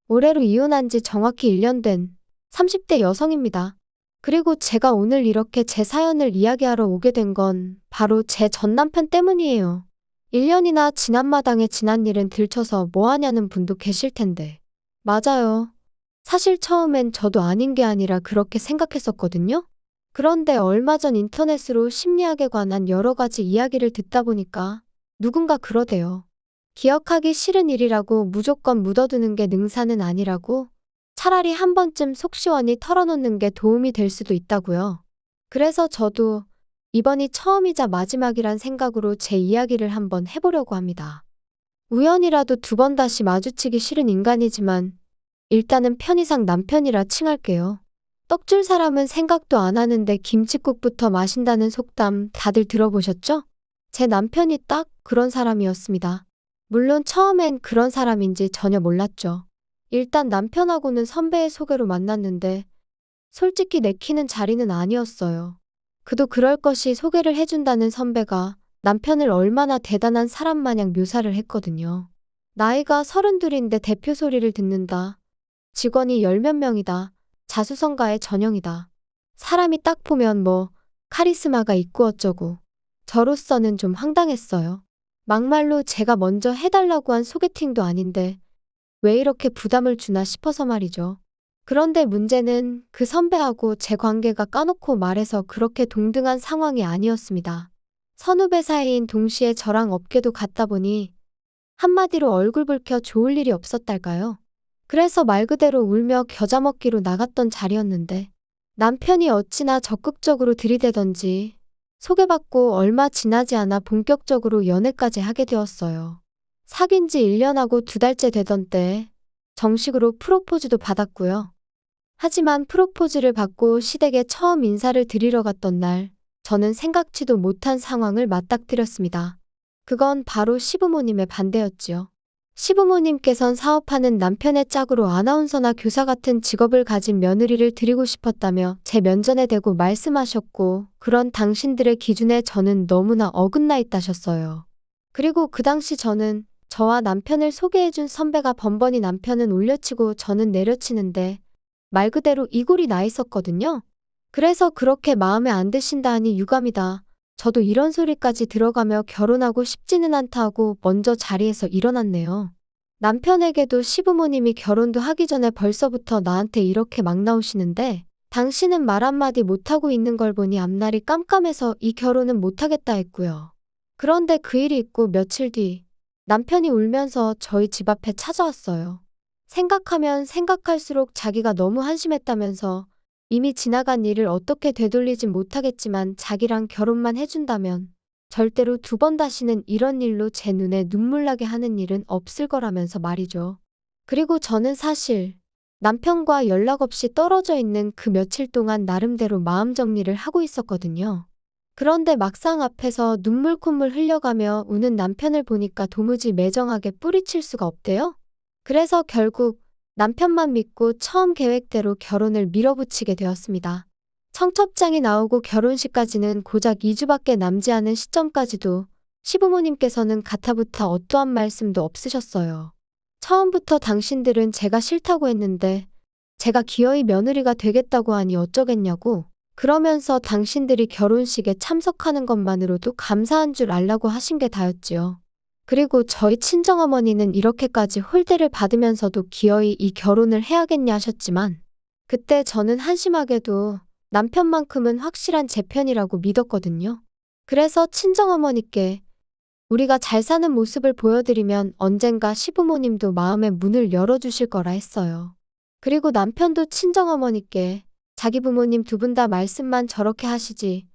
올해로 이혼한 지 정확히 1년 된 30대 여성입니다. 그리고 제가 오늘 이렇게 제 사연을 이야기하러 오게 된 건 바로 제 전 남편 때문이에요. 1년이나 지난 마당에 지난 일은 들춰서 뭐 하냐는 분도 계실 텐데. 맞아요. 사실 처음엔 저도 아닌 게 아니라 그렇게 생각했었거든요. 그런데 얼마 전 인터넷으로 심리학에 관한 여러 가지 이야기를 듣다 보니까 누군가 그러대요. 기억하기 싫은 일이라고 무조건 묻어두는 게 능사는 아니라고, 차라리 한 번쯤 속 시원히 털어놓는 게 도움이 될 수도 있다고요. 그래서 저도 이번이 처음이자 마지막이란 생각으로 제 이야기를 한번 해보려고 합니다. 우연이라도 두 번 다시 마주치기 싫은 인간이지만 일단은 편의상 남편이라 칭할게요. 떡줄 사람은 생각도 안 하는데 김칫국부터 마신다는 속담 다들 들어보셨죠? 제 남편이 딱 그런 사람이었습니다. 물론 처음엔 그런 사람인지 전혀 몰랐죠. 일단 남편하고는 선배의 소개로 만났는데 솔직히 내키는 자리는 아니었어요. 그도 그럴 것이 소개를 해준다는 선배가 남편을 얼마나 대단한 사람 마냥 묘사를 했거든요. 나이가 32인데 대표 소리를 듣는다. 직원이 열 몇 명이다. 자수성가의 전형이다. 사람이 딱 보면 뭐 카리스마가 있고 어쩌고. 저로서는 좀 황당했어요. 막말로 제가 먼저 해달라고 한 소개팅도 아닌데 왜 이렇게 부담을 주나 싶어서 말이죠. 그런데 문제는 그 선배하고 제 관계가 까놓고 말해서 그렇게 동등한 상황이 아니었습니다. 선후배 사이인 동시에 저랑 업계도 같다 보니 한마디로 얼굴 붉혀 좋을 일이 없었달까요? 그래서 말 그대로 울며 겨자 먹기로 나갔던 자리였는데 남편이 어찌나 적극적으로 들이대던지 소개받고 얼마 지나지 않아 본격적으로 연애까지 하게 되었어요. 사귄 지 1년하고 2달째 되던 때 정식으로 프로포즈도 받았고요. 하지만 프로포즈를 받고 시댁에 처음 인사를 드리러 갔던 날 저는 생각지도 못한 상황을 맞닥뜨렸습니다. 그건 바로 시부모님의 반대였지요. 시부모님께선 사업하는 남편의 짝으로 아나운서나 교사 같은 직업을 가진 며느리를 드리고 싶었다며 제 면전에 대고 말씀하셨고, 그런 당신들의 기준에 저는 너무나 어긋나 있다셨어요. 그리고 그 당시 저는 저와 남편을 소개해준 선배가 번번이 남편은 올려치고 저는 내려치는데 말 그대로 이골이 나 있었거든요. 그래서 그렇게 마음에 안 드신다 하니 유감이다. 저도 이런 소리까지 들어가며 결혼하고 싶지는 않다 하고 먼저 자리에서 일어났네요. 남편에게도 시부모님이 결혼도 하기 전에 벌써부터 나한테 이렇게 막 나오시는데 당신은 말 한마디 못하고 있는 걸 보니 앞날이 깜깜해서 이 결혼은 못하겠다 했고요. 그런데 그 일이 있고 며칠 뒤 남편이 울면서 저희 집 앞에 찾아왔어요. 생각하면 생각할수록 자기가 너무 한심했다면서 이미 지나간 일을 어떻게 되돌리진 못하겠지만 자기랑 결혼만 해준다면 절대로 두 번 다시는 이런 일로 제 눈에 눈물 나게 하는 일은 없을 거라면서 말이죠. 그리고 저는 사실 남편과 연락 없이 떨어져 있는 그 며칠 동안 나름대로 마음 정리를 하고 있었거든요. 그런데 막상 앞에서 눈물 콧물 흘려가며 우는 남편을 보니까 도무지 매정하게 뿌리칠 수가 없대요. 그래서 결국 남편만 믿고 처음 계획대로 결혼을 밀어붙이게 되었습니다. 청첩장이 나오고 결혼식까지는 고작 2주밖에 남지 않은 시점까지도 시부모님께서는 가타부타 어떠한 말씀도 없으셨어요. 처음부터 당신들은 제가 싫다고 했는데 제가 기어이 며느리가 되겠다고 하니 어쩌겠냐고, 그러면서 당신들이 결혼식에 참석하는 것만으로도 감사한 줄 알라고 하신 게 다였지요. 그리고 저희 친정어머니는 이렇게까지 홀대를 받으면서도 기어이 이 결혼을 해야겠냐 하셨지만 그때 저는 한심하게도 남편만큼은 확실한 제 편이라고 믿었거든요. 그래서 친정어머니께 우리가 잘 사는 모습을 보여드리면 언젠가 시부모님도 마음의 문을 열어주실 거라 했어요. 그리고 남편도 친정어머니께 자기 부모님 두 분 다 말씀만 저렇게 하시지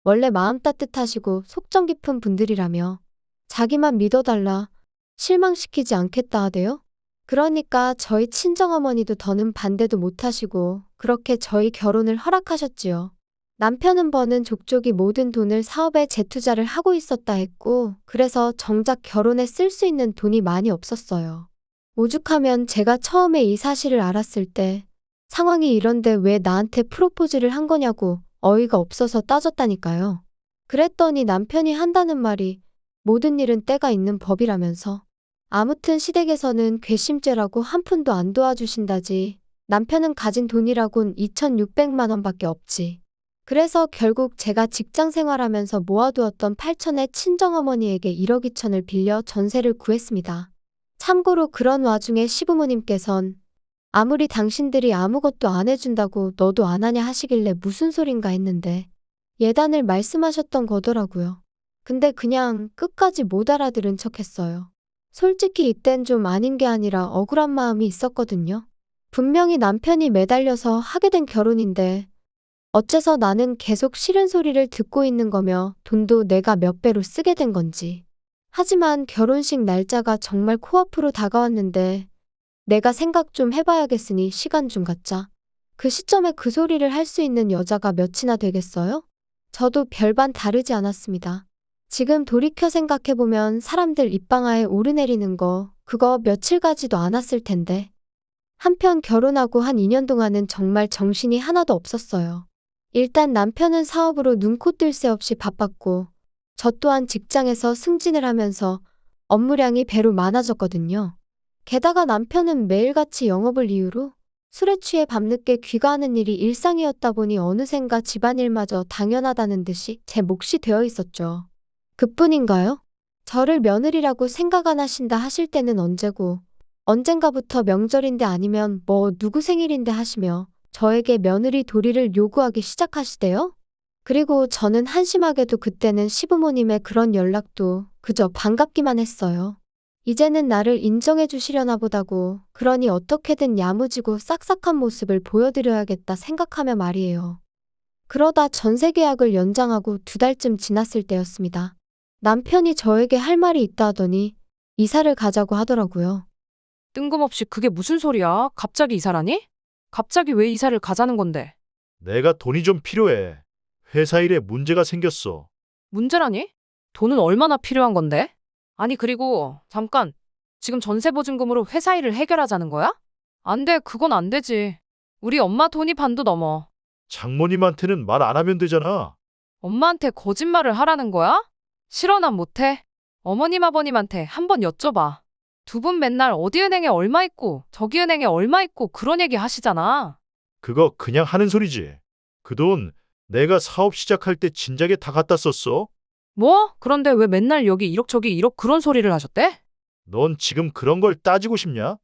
원래 마음 따뜻하시고 속정 깊은 분들이라며 자기만 믿어달라, 실망시키지 않겠다 하대요. 그러니까 저희 친정어머니도 더는 반대도 못하시고 그렇게 저희 결혼을 허락하셨지요. 남편은 버는 족족이 모든 돈을 사업에 재투자를 하고 있었다 했고, 그래서 정작 결혼에 쓸 수 있는 돈이 많이 없었어요. 오죽하면 제가 처음에 이 사실을 알았을 때 상황이 이런데 왜 나한테 프로포즈를 한 거냐고 어이가 없어서 따졌다니까요. 그랬더니 남편이 한다는 말이 모든 일은 때가 있는 법이라면서 아무튼 시댁에서는 괘씸죄라고 한 푼도 안 도와주신다지. 남편은 가진 돈이라곤 2,600만 원밖에 없지. 그래서 결국 제가 직장 생활하면서 모아두었던 8천에 친정어머니에게 1억 2천을 빌려 전세를 구했습니다. 참고로 그런 와중에 시부모님께선 아무리 당신들이 아무것도 안 해준다고 너도 안 하냐 하시길래 무슨 소린가 했는데 예단을 말씀하셨던 거더라고요. 근데 그냥 끝까지 못 알아들은 척 했어요. 솔직히 이땐 좀 아닌 게 아니라 억울한 마음이 있었거든요. 분명히 남편이 매달려서 하게 된 결혼인데 어째서 나는 계속 싫은 소리를 듣고 있는 거며 돈도 내가 몇 배로 쓰게 된 건지. 하지만 결혼식 날짜가 정말 코앞으로 다가왔는데 내가 생각 좀 해봐야겠으니 시간 좀 갖자. 그 시점에 그 소리를 할 수 있는 여자가 몇이나 되겠어요? 저도 별반 다르지 않았습니다. 지금 돌이켜 생각해보면 사람들 입방아에 오르내리는 거 그거 며칠 가지도 않았을 텐데. 한편 결혼하고 한 2년 동안은 정말 정신이 하나도 없었어요. 일단 남편은 사업으로 눈코 뜰 새 없이 바빴고 저 또한 직장에서 승진을 하면서 업무량이 배로 많아졌거든요. 게다가 남편은 매일같이 영업을 이유로 술에 취해 밤늦게 귀가하는 일이 일상이었다 보니 어느샌가 집안일마저 당연하다는 듯이 제 몫이 되어 있었죠. 그뿐인가요? 저를 며느리라고 생각 안 하신다 하실 때는 언제고 언젠가부터 명절인데 아니면 뭐 누구 생일인데 하시며 저에게 며느리 도리를 요구하기 시작하시대요? 그리고 저는 한심하게도 그때는 시부모님의 그런 연락도 그저 반갑기만 했어요. 이제는 나를 인정해 주시려나 보다고 그러니 어떻게든 야무지고 싹싹한 모습을 보여드려야겠다 생각하며 말이에요. 그러다 전세 계약을 연장하고 2달쯤 지났을 때였습니다. 남편이 저에게 할 말이 있다 하더니 이사를 가자고 하더라고요. 뜬금없이 그게 무슨 소리야? 갑자기 이사라니? 갑자기 왜 이사를 가자는 건데? 내가 돈이 좀 필요해. 회사 일에 문제가 생겼어. 문제라니? 돈은 얼마나 필요한 건데? 아니 그리고 잠깐, 지금 전세보증금으로 회사 일을 해결하자는 거야? 안 돼, 그건 안 되지. 우리 엄마 돈이 반도 넘어. 장모님한테는 말 안 하면 되잖아. 엄마한테 거짓말을 하라는 거야? 싫어, 난 못해. 어머님 아버님한테 한번 여쭤봐. 두 분 맨날 어디 은행에 얼마 있고 저기 은행에 얼마 있고 그런 얘기 하시잖아. 그거 그냥 하는 소리지. 그 돈 내가 사업 시작할 때 진작에 다 갖다 썼어. 뭐? 그런데 왜 맨날 여기 1억 저기 1억 그런 소리를 하셨대? 넌 지금 그런 걸 따지고 싶냐?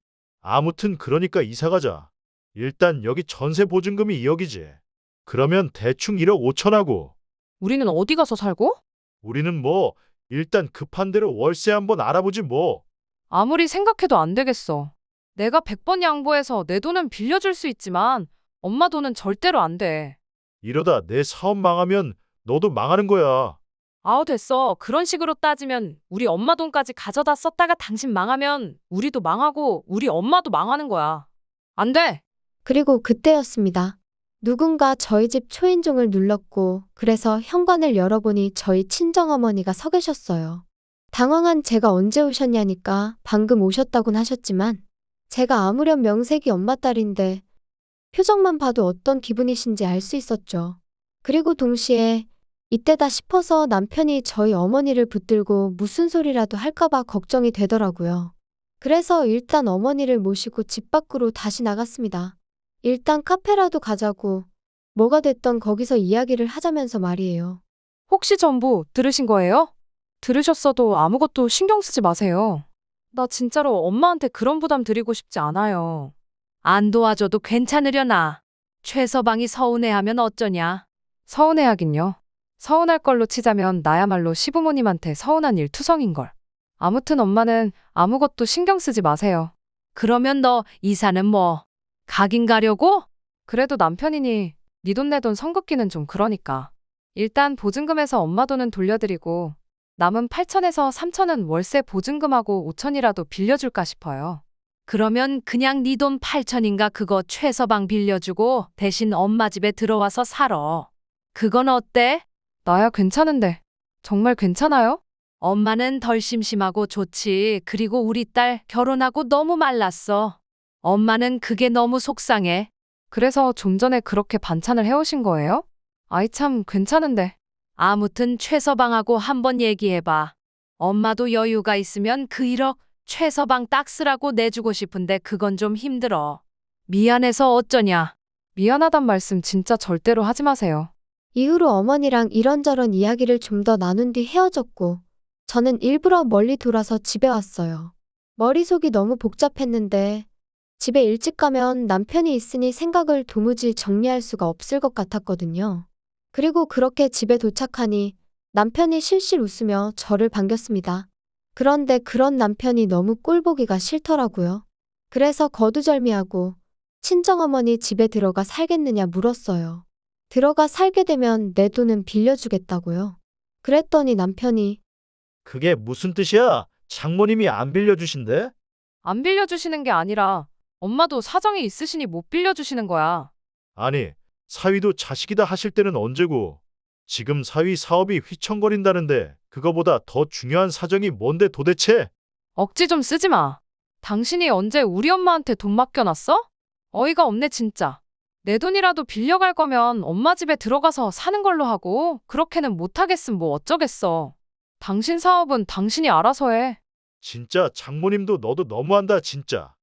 아무튼 그러니까 이사 가자. 일단 여기 전세 보증금이 2억이지. 그러면 대충 1억 5천 하고. 우리는 어디 가서 살고? 우리는 뭐 일단 급한 대로 월세 한번 알아보지 뭐. 아무리 생각해도 안 되겠어. 내가 100번 양보해서 내 돈은 빌려줄 수 있지만 엄마 돈은 절대로 안 돼. 이러다 내 사업 망하면 너도 망하는 거야. 아우 됐어. 그런 식으로 따지면 우리 엄마 돈까지 가져다 썼다가 당신 망하면 우리도 망하고 우리 엄마도 망하는 거야. 안 돼. 그리고 그때였습니다. 누군가 저희 집 초인종을 눌렀고 그래서 현관을 열어보니 저희 친정어머니가 서 계셨어요. 당황한 제가 언제 오셨냐니까 방금 오셨다곤 하셨지만 제가 아무렴 명색이 엄마 딸인데 표정만 봐도 어떤 기분이신지 알 수 있었죠. 그리고 동시에 이때다 싶어서 남편이 저희 어머니를 붙들고 무슨 소리라도 할까봐 걱정이 되더라고요. 그래서 일단 어머니를 모시고 집 밖으로 다시 나갔습니다. 일단 카페라도 가자고 뭐가 됐던 거기서 이야기를 하자면서 말이에요. 혹시 전부 들으신 거예요? 들으셨어도 아무것도 신경 쓰지 마세요. 나 진짜로 엄마한테 그런 부담 드리고 싶지 않아요. 안 도와줘도 괜찮으려나. 최서방이 서운해하면 어쩌냐. 서운해하긴요. 서운할 걸로 치자면 나야말로 시부모님한테 서운한 일 투성인걸. 아무튼 엄마는 아무것도 신경 쓰지 마세요. 그러면 너 이사는 뭐? 가긴 가려고? 그래도 남편이니 네 돈 내 돈 성긋기는 좀 그러니까. 일단 보증금에서 엄마 돈은 돌려드리고 남은 8천에서 3천은 월세 보증금하고 5천이라도 빌려줄까 싶어요. 그러면 그냥 네 돈 8천인가 그거 최서방 빌려주고 대신 엄마 집에 들어와서 살아. 그건 어때? 나야 괜찮은데. 정말 괜찮아요? 엄마는 덜 심심하고 좋지. 그리고 우리 딸 결혼하고 너무 말랐어. 엄마는 그게 너무 속상해. 그래서 좀 전에 그렇게 반찬을 해오신 거예요? 아이 참 괜찮은데. 아무튼 최서방하고 한번 얘기해봐. 엄마도 여유가 있으면 그 1억 최서방 딱 쓰라고 내주고 싶은데 그건 좀 힘들어. 미안해서 어쩌냐. 미안하단 말씀 진짜 절대로 하지 마세요. 이후로 어머니랑 이런저런 이야기를 좀 더 나눈 뒤 헤어졌고, 저는 일부러 멀리 돌아서 집에 왔어요. 머릿속이 너무 복잡했는데, 집에 일찍 가면 남편이 있으니 생각을 도무지 정리할 수가 없을 것 같았거든요. 그리고 그렇게 집에 도착하니 남편이 실실 웃으며 저를 반겼습니다. 그런데 그런 남편이 너무 꼴보기가 싫더라고요. 그래서 거두절미하고 친정어머니 집에 들어가 살겠느냐 물었어요. 들어가 살게 되면 내 돈은 빌려주겠다고요. 그랬더니 남편이 그게 무슨 뜻이야? 장모님이 안 빌려주신대? 안 빌려주시는 게 아니라 엄마도 사정이 있으시니 못 빌려주시는 거야. 아니, 사위도 자식이다 하실 때는 언제고. 지금 사위 사업이 휘청거린다는데 그거보다 더 중요한 사정이 뭔데 도대체? 억지 좀 쓰지 마. 당신이 언제 우리 엄마한테 돈 맡겨놨어? 어이가 없네 진짜. 내 돈이라도 빌려갈 거면 엄마 집에 들어가서 사는 걸로 하고 그렇게는 못하겠음 뭐 어쩌겠어. 당신 사업은 당신이 알아서 해. 진짜 장모님도 너도 너무한다 진짜.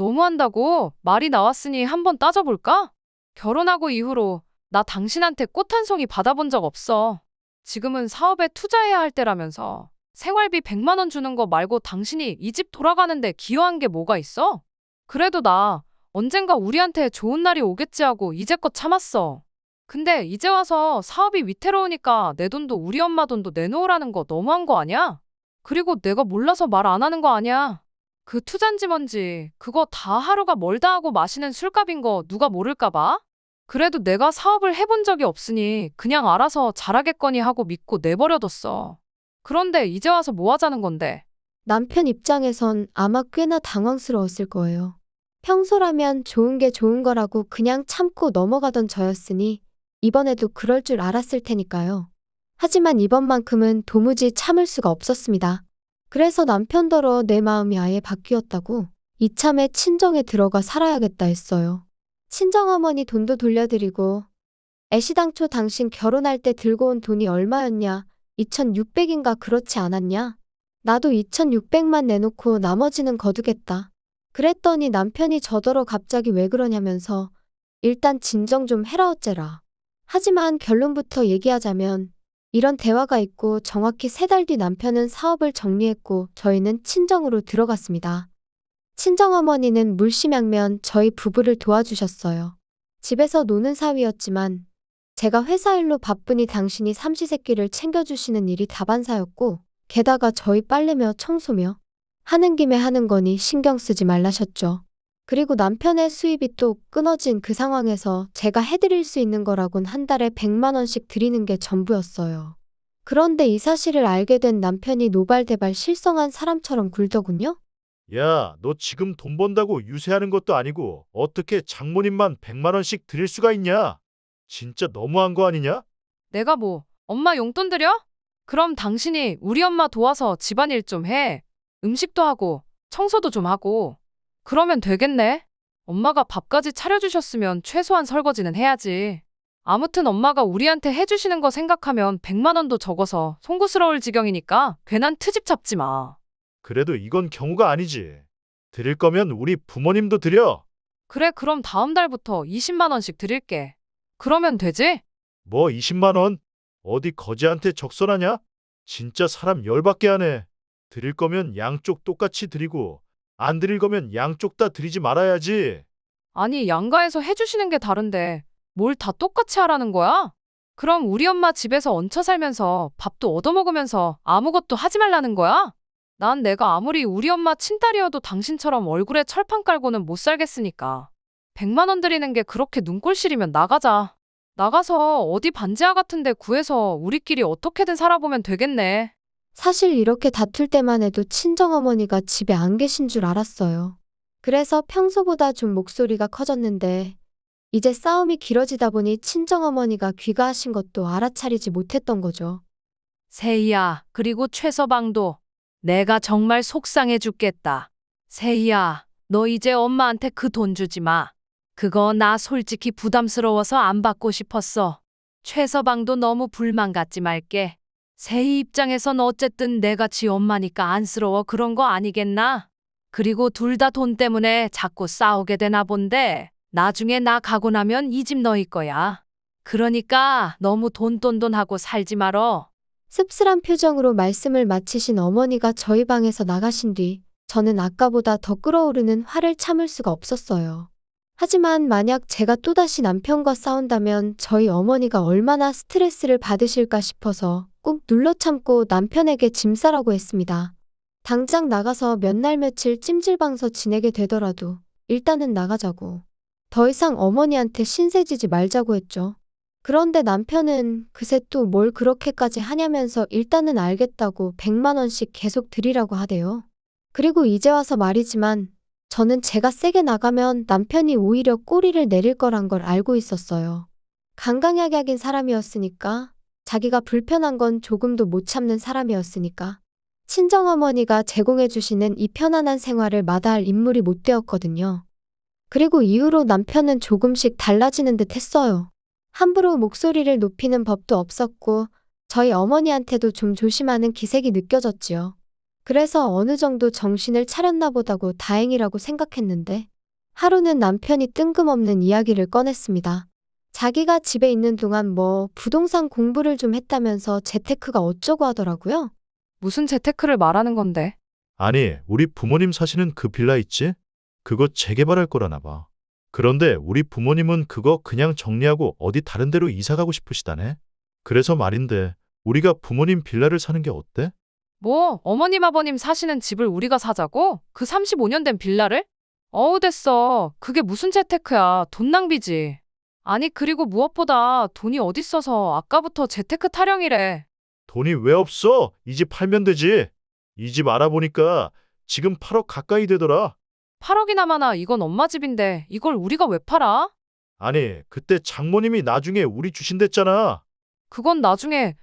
너무한다고 말이 나왔으니 한번 따져볼까? 결혼하고 이후로 나 당신한테 꽃 한 송이 받아본 적 없어. 지금은 사업에 투자해야 할 때라면서 생활비 100만 원 주는 거 말고 당신이 이 집 돌아가는데 기여한 게 뭐가 있어? 그래도 나 언젠가 우리한테 좋은 날이 오겠지 하고 이제껏 참았어. 근데 이제 와서 사업이 위태로우니까 내 돈도 우리 엄마 돈도 내놓으라는 거 너무한 거 아니야? 그리고 내가 몰라서 말 안 하는 거 아니야? 그 투잔지 뭔지 그거 다 하루가 멀다 하고 마시는 술값인 거 누가 모를까 봐? 그래도 내가 사업을 해본 적이 없으니 그냥 알아서 잘하겠거니 하고 믿고 내버려뒀어. 그런데 이제 와서 뭐 하자는 건데? 남편 입장에선 아마 꽤나 당황스러웠을 거예요. 평소라면 좋은 게 좋은 거라고 그냥 참고 넘어가던 저였으니 이번에도 그럴 줄 알았을 테니까요. 하지만 이번만큼은 도무지 참을 수가 없었습니다. 그래서 남편더러 내 마음이 아예 바뀌었다고 이참에 친정에 들어가 살아야겠다 했어요. 친정어머니 돈도 돌려드리고 애시당초 당신 결혼할 때 들고 온 돈이 얼마였냐? 2,600인가 그렇지 않았냐? 나도 2,600만 내놓고 나머지는 거두겠다. 그랬더니 남편이 저더러 갑자기 왜 그러냐면서 일단 진정 좀 해라 어째라. 하지만 결론부터 얘기하자면 이런 대화가 있고 정확히 3달 뒤 남편은 사업을 정리했고 저희는 친정으로 들어갔습니다. 친정어머니는 물심양면 저희 부부를 도와주셨어요. 집에서 노는 사위였지만 제가 회사 일로 바쁘니 당신이 삼시세끼를 챙겨주시는 일이 다반사였고 게다가 저희 빨래며 청소며 하는 김에 하는 거니 신경 쓰지 말라셨죠. 그리고 남편의 수입이 또 끊어진 그 상황에서 제가 해드릴 수 있는 거라곤 한 달에 100만 원씩 드리는 게 전부였어요. 그런데 이 사실을 알게 된 남편이 노발대발 실성한 사람처럼 굴더군요. 야, 너 지금 돈 번다고 유세하는 것도 아니고 어떻게 장모님만 100만 원씩 드릴 수가 있냐? 진짜 너무한 거 아니냐? 내가 뭐 엄마 용돈 드려? 그럼 당신이 우리 엄마 도와서 집안일 좀 해. 음식도 하고 청소도 좀 하고. 그러면 되겠네. 엄마가 밥까지 차려주셨으면 최소한 설거지는 해야지. 아무튼 엄마가 우리한테 해주시는 거 생각하면 100만 원도 적어서 송구스러울 지경이니까 괜한 트집 잡지 마. 그래도 이건 경우가 아니지. 드릴 거면 우리 부모님도 드려. 그래 그럼 다음 달부터 20만 원씩 드릴게. 그러면 되지? 뭐 20만 원? 어디 거지한테 적선하냐? 진짜 사람 열받게 하네. 드릴 거면 양쪽 똑같이 드리고 안 드릴 거면 양쪽 다 드리지 말아야지. 아니 양가에서 해주시는 게 다른데 뭘 다 똑같이 하라는 거야? 그럼 우리 엄마 집에서 얹혀 살면서 밥도 얻어먹으면서 아무것도 하지 말라는 거야? 난 내가 아무리 우리 엄마 친딸이어도 당신처럼 얼굴에 철판 깔고는 못 살겠으니까. 100만 원 드리는 게 그렇게 눈꼴 시리면 나가자. 나가서 어디 반지하 같은 데 구해서 우리끼리 어떻게든 살아보면 되겠네. 사실 이렇게 다툴 때만 해도 친정어머니가 집에 안 계신 줄 알았어요. 그래서 평소보다 좀 목소리가 커졌는데 이제 싸움이 길어지다 보니 친정어머니가 귀가하신 것도 알아차리지 못했던 거죠. 세희야, 그리고 최서방도 내가 정말 속상해 죽겠다. 세희야, 너 이제 엄마한테 그 돈 주지 마. 그거 나 솔직히 부담스러워서 안 받고 싶었어. 최서방도 너무 불만 갖지 말게. 세희 입장에선 어쨌든 내가 지 엄마니까 안쓰러워 그런 거 아니겠나? 그리고 둘 다 돈 때문에 자꾸 싸우게 되나 본데 나중에 나 가고 나면 이 집 너희 거야. 그러니까 너무 돈 하고 살지 말어. 씁쓸한 표정으로 말씀을 마치신 어머니가 저희 방에서 나가신 뒤 저는 아까보다 더 끓어오르는 화를 참을 수가 없었어요. 하지만 만약 제가 또다시 남편과 싸운다면 저희 어머니가 얼마나 스트레스를 받으실까 싶어서 꾹 눌러 참고 남편에게 짐 싸라고 했습니다. 당장 나가서 몇 날 며칠 찜질방서 지내게 되더라도 일단은 나가자고. 더 이상 어머니한테 신세지지 말자고 했죠. 그런데 남편은 그새 또 뭘 그렇게까지 하냐면서 일단은 알겠다고 100만 원씩 계속 드리라고 하대요. 그리고 이제 와서 말이지만 저는 제가 세게 나가면 남편이 오히려 꼬리를 내릴 거란 걸 알고 있었어요. 강강약약인 사람이었으니까, 자기가 불편한 건 조금도 못 참는 사람이었으니까, 친정어머니가 제공해주시는 이 편안한 생활을 마다할 인물이 못 되었거든요. 그리고 이후로 남편은 조금씩 달라지는 듯 했어요. 함부로 목소리를 높이는 법도 없었고 저희 어머니한테도 좀 조심하는 기색이 느껴졌지요. 그래서 어느 정도 정신을 차렸나 보다고 다행이라고 생각했는데 하루는 남편이 뜬금없는 이야기를 꺼냈습니다. 자기가 집에 있는 동안 부동산 공부를 좀 했다면서 재테크가 어쩌고 하더라고요. 무슨 재테크를 말하는 건데? 아니, 우리 부모님 사시는 그 빌라 있지? 그거 재개발할 거라나 봐. 그런데 우리 부모님은 그거 그냥 정리하고 어디 다른 데로 이사 가고 싶으시다네. 그래서 말인데 우리가 부모님 빌라를 사는 게 어때? 뭐 어머님 아버님 사시는 집을 우리가 사자고? 그 35년 된 빌라를? 어우 됐어. 그게 무슨 재테크야. 돈 낭비지. 아니 그리고 무엇보다 돈이 어딨어서 아까부터 재테크 타령이래. 돈이 왜 없어? 이 집 팔면 되지. 이 집 알아보니까 지금 8억 가까이 되더라. 8억이나 많아. 이건 엄마 집인데 이걸 우리가 왜 팔아? 아니, 그때 장모님이 나중에 우리 주신댔잖아. 그건 나중에.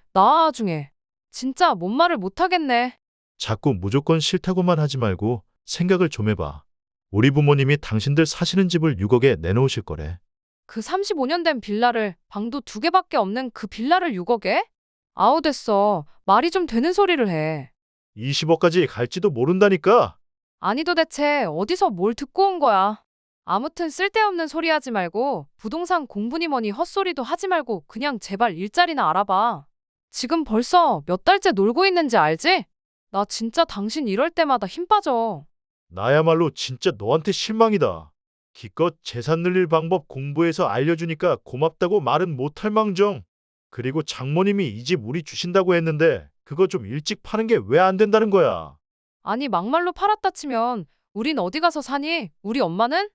진짜 뭔 말을 못하겠네. 자꾸 무조건 싫다고만 하지 말고 생각을 좀 해봐. 우리 부모님이 당신들 사시는 집을 6억에 내놓으실 거래. 그 35년 된 빌라를 방도 2개밖에 없는 그 빌라를 6억에? 아우 됐어. 말이 좀 되는 소리를 해. 20억까지 갈지도 모른다니까. 아니 도대체 어디서 뭘 듣고 온 거야. 아무튼 쓸데없는 소리 하지 말고 부동산 공부니 뭐니 헛소리도 하지 말고 그냥 제발 일자리나 알아봐. 지금 벌써 몇 달째 놀고 있는지 알지? 나 진짜 당신 이럴 때마다 힘 빠져. 나야말로 진짜 너한테 실망이다. 기껏 재산 늘릴 방법 공부해서 알려주니까 고맙다고 말은 못할 망정. 그리고 장모님이 이 집 우리 주신다고 했는데 그거 좀 일찍 파는 게 왜 안 된다는 거야. 아니 막말로 팔았다 치면 우린 어디 가서 사니? 우리 엄마는?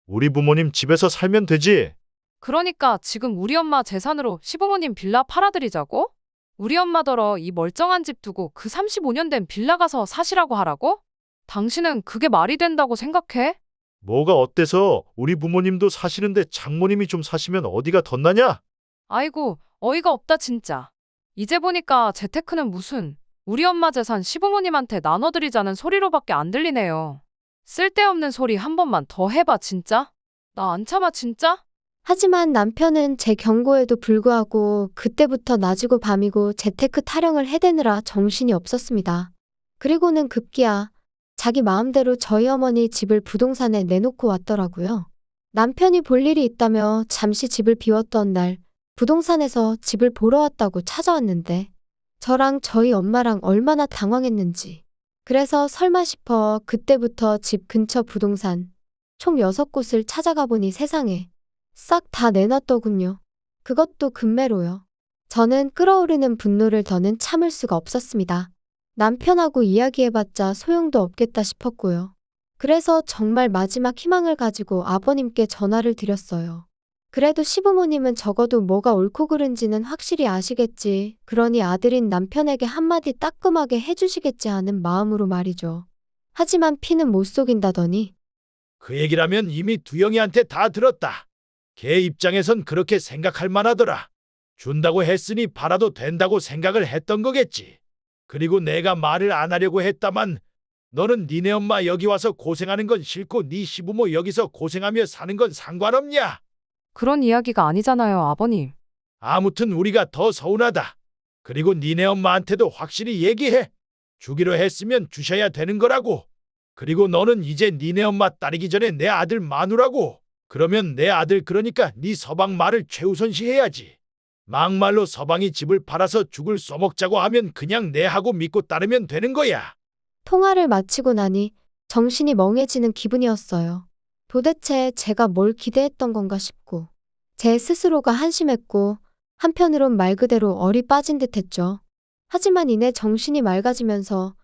우리 부모님 집에서 살면 되지. 그러니까 지금 우리 엄마 재산으로 시부모님 빌라 팔아드리자고? 우리 엄마더러 이 멀쩡한 집 두고 그 35년 된 빌라 가서 사시라고 하라고? 당신은 그게 말이 된다고 생각해? 뭐가 어때서 우리 부모님도 사시는데 장모님이 좀 사시면 어디가 덧나냐? 아이고 어이가 없다 진짜. 이제 보니까 재테크는 무슨 우리 엄마 재산 시부모님한테 나눠드리자는 소리로밖에 안 들리네요. 쓸데없는 소리 한 번만 더 해봐 진짜. 나 안 참아 진짜. 하지만 남편은 제 경고에도 불구하고 그때부터 낮이고 밤이고 재테크 타령을 해대느라 정신이 없었습니다. 그리고는 급기야 자기 마음대로 저희 어머니 집을 부동산에 내놓고 왔더라고요. 남편이 볼 일이 있다며 잠시 집을 비웠던 날 부동산에서 집을 보러 왔다고 찾아왔는데 저랑 저희 엄마랑 얼마나 당황했는지. 그래서 설마 싶어 그때부터 집 근처 부동산 총 6곳을 찾아가 보니 세상에 싹 다 내놨더군요. 그것도 금매로요. 저는 끓어오르는 분노를 더는 참을 수가 없었습니다. 남편하고 이야기해봤자 소용도 없겠다 싶었고요. 그래서 정말 마지막 희망을 가지고 아버님께 전화를 드렸어요. 그래도 시부모님은 적어도 뭐가 옳고 그른지는 확실히 아시겠지. 그러니 아들인 남편에게 한마디 따끔하게 해주시겠지 하는 마음으로 말이죠. 하지만 피는 못 속인다더니 그 얘기라면 이미 두영이한테 다 들었다. 걔 입장에선 그렇게 생각할 만하더라. 준다고 했으니 팔아도 된다고 생각을 했던 거겠지. 그리고 내가 말을 안 하려고 했다만 너는 니네 엄마 여기 와서 고생하는 건 싫고 네 시부모 여기서 고생하며 사는 건 상관없냐? 그런 이야기가 아니잖아요 아버님. 아무튼 우리가 더 서운하다. 그리고 니네 엄마한테도 확실히 얘기해. 주기로 했으면 주셔야 되는 거라고. 그리고 너는 이제 니네 엄마 따르기 전에 내 아들 마누라고. 그러면 내 아들 그러니까 네 서방 말을 최우선시해야지. 막말로 서방이 집을 팔아서 죽을 써먹자고 하면 그냥 내하고 믿고 따르면 되는 거야. 통화를 마치고 나니 정신이 멍해지는 기분이었어요. 도대체 제가 뭘 기대했던 건가 싶고 제 스스로가 한심했고 한편으론 말 그대로 얼이 빠진 듯했죠. 하지만 이내 정신이 맑아지면서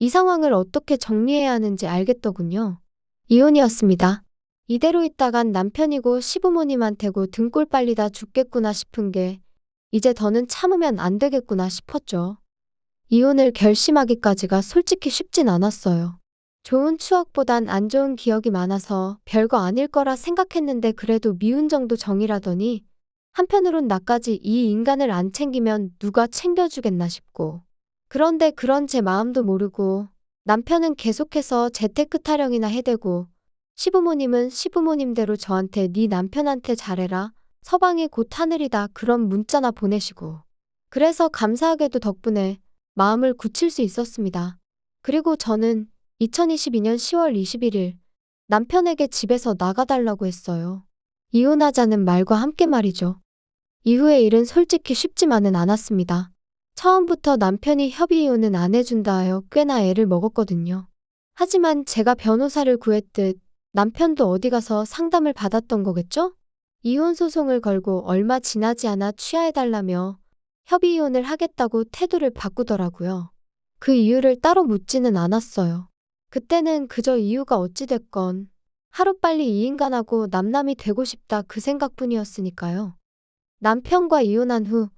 이 상황을 어떻게 정리해야 하는지 알겠더군요. 이혼이었습니다. 이대로 있다간 남편이고 시부모님한테고 등골 빨리다 죽겠구나 싶은 게 이제 더는 참으면 안 되겠구나 싶었죠. 이혼을 결심하기까지가 솔직히 쉽진 않았어요. 좋은 추억보단 안 좋은 기억이 많아서 별거 아닐 거라 생각했는데 그래도 미운 정도 정이라더니 한편으론 나까지 이 인간을 안 챙기면 누가 챙겨주겠나 싶고 그런데 그런 제 마음도 모르고 남편은 계속해서 재테크 타령이나 해대고 시부모님은 시부모님대로 저한테 네 남편한테 잘해라. 서방이 곧 하늘이다. 그런 문자나 보내시고. 그래서 감사하게도 덕분에 마음을 굳힐 수 있었습니다. 그리고 저는 2022년 10월 21일 남편에게 집에서 나가달라고 했어요. 이혼하자는 말과 함께 말이죠. 이후의 일은 솔직히 쉽지만은 않았습니다. 처음부터 남편이 협의 이혼은 안 해준다 하여 꽤나 애를 먹었거든요. 하지만 제가 변호사를 구했듯 남편도 어디 가서 상담을 받았던 거겠죠? 이혼 소송을 걸고 얼마 지나지 않아 취하해달라며 협의 이혼을 하겠다고 태도를 바꾸더라고요. 그 이유를 따로 묻지는 않았어요. 그때는 그저 이유가 어찌됐건 하루빨리 이 인간하고 남남이 되고 싶다 그 생각뿐이었으니까요. 남편과 이혼한 후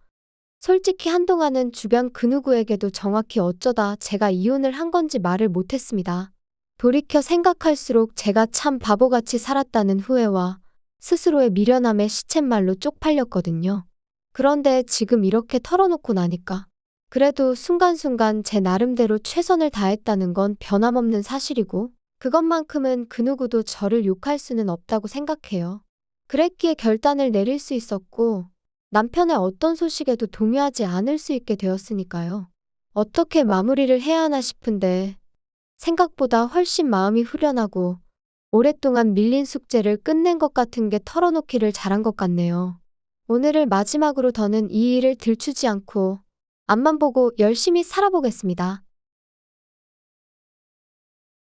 솔직히 한동안은 주변 그 누구에게도 정확히 어쩌다 제가 이혼을 한 건지 말을 못했습니다. 돌이켜 생각할수록 제가 참 바보같이 살았다는 후회와 스스로의 미련함에 시쳇말로 쪽팔렸거든요. 그런데 지금 이렇게 털어놓고 나니까 그래도 순간순간 제 나름대로 최선을 다했다는 건 변함없는 사실이고 그것만큼은 그 누구도 저를 욕할 수는 없다고 생각해요. 그랬기에 결단을 내릴 수 있었고 남편의 어떤 소식에도 동요하지 않을 수 있게 되었으니까요. 어떻게 마무리를 해야 하나 싶은데 생각보다 훨씬 마음이 후련하고 오랫동안 밀린 숙제를 끝낸 것 같은 게 털어놓기를 잘한 것 같네요. 오늘을 마지막으로 더는 이 일을 들추지 않고 앞만 보고 열심히 살아보겠습니다.